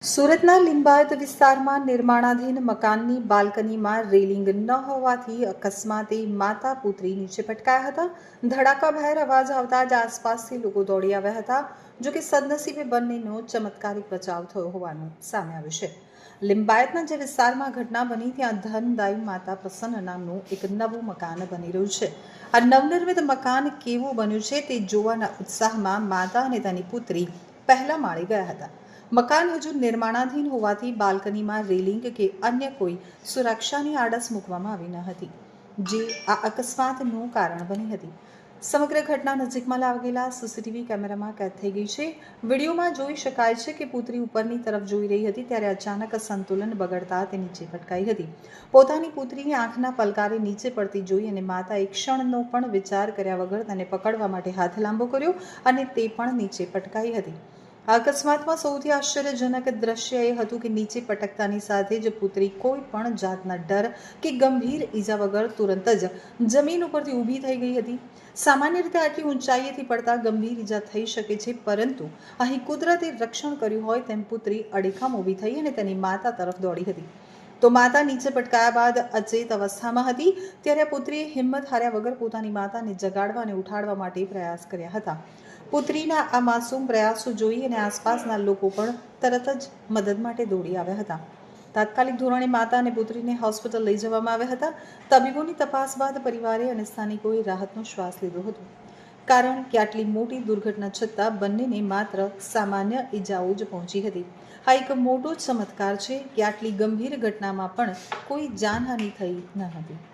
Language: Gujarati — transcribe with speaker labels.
Speaker 1: સુરતના લિંબાયત વિસ્તારમાં નિર્માણાધીન મકાનની બાલ્કનીમાં રેલિંગ ન હોવાથી અકસ્માતે માતા પુત્રી નીચે પટકાયા હતા. ધડાકાભેર અવાજ આવતા જ આસપાસથી લોકો દોડી આવ્યા હતા. જો કે સદનસીબે બંનેનો ચમત્કારિક બચાવ થયો હોવાનું સામે આવ્યું છે. લિંબાયતના જે વિસ્તારમાં ઘટના બની ત્યાં ધનદાયી માતા પ્રસન્ન નામનું એક નવું મકાન બની રહ્યું છે. આ નવનિર્મિત મકાન કેવું બન્યું છે તે જોવાના ઉત્સાહમાં માતા અને તેની પુત્રી પહેલા માળે ગયા હતા. મકાન હજુ નિર્માણાધીન હોવાથી બાલ્કનીમાં રેલિંગ કે અન્ય કોઈ સુરક્ષાની આડસ મૂકવામાં આવી ન હતી, જે આ અકસ્માતનું કારણ બની હતી. સમગ્ર ઘટના નજીકમાં લાગેલા સીસીટીવી કેમેરામાં કેદ થઈ ગઈ છે. વિડીયોમાં જોઈ શકાય છે કે પુત્રી ઉપરની તરફ જોઈ રહી હતી ત્યારે અચાનક સંતુલન બગડતા તે નીચે પટકાઈ હતી. પોતાની પુત્રીની આંખના પલકારે નીચે પડતી જોઈ અને માતાએ ક્ષણનો પણ વિચાર કર્યા વગર તેને પકડવા માટે હાથ લાંબો કર્યો અને તે પણ નીચે પટકાઈ હતી. અકસ્માતમાં સૌથી આશ્ચર્યજનક દ્રશ્ય એ હતું કે નીચે પટકતાની સાથે જ પુત્રી કોઈ પણ જાતના ડર કે ગંભીર ઈજા વગર તુરંત જ જમીન ઉપરથી ઊભી થઈ ગઈ હતી. સામાન્ય રીતે આટલી ઊંચાઈએથી પડતા ગંભીર ઈજા થઈ શકે છે, પરંતુ અહીં કુદરતે રક્ષણ કર્યું હોય તેમ પુત્રી અડીખમ ઊભી થઈ અને તેની માતા તરફ દોડી હતી. તો માતા નીચે પટકાયા બાદ અચેત અવસ્થામાં હતી ત્યારે પુત્રીએ હિંમત હાર્યા વગર પોતાની માતાને જગાડવા અને ઉઠાડવા માટે પ્રયાસ કર્યા હતા. પુત્રીના આ માસૂમ પ્રયાસો જોઈ અને આસપાસના લોકો પણ તરત જ મદદ માટે દોડી આવ્યા હતા. તાત્કાલિક ધોરણે માતા અને પુત્રીને હોસ્પિટલ લઈ જવામાં આવ્યા હતા. તબીબોની તપાસ બાદ પરિવારે અને સ્થાનિકોએ રાહતનો શ્વાસ લીધો હતો, કારણ કે આટલી મોટી દુર્ઘટના છતાં બંનેને માત્ર સામાન્ય ઈજાઓ જ પહોંચી હતી. આ એક મોટો ચમત્કાર છે કે આટલી ગંભીર ઘટનામાં પણ કોઈ જાનહાનિ થઈ ન હતી.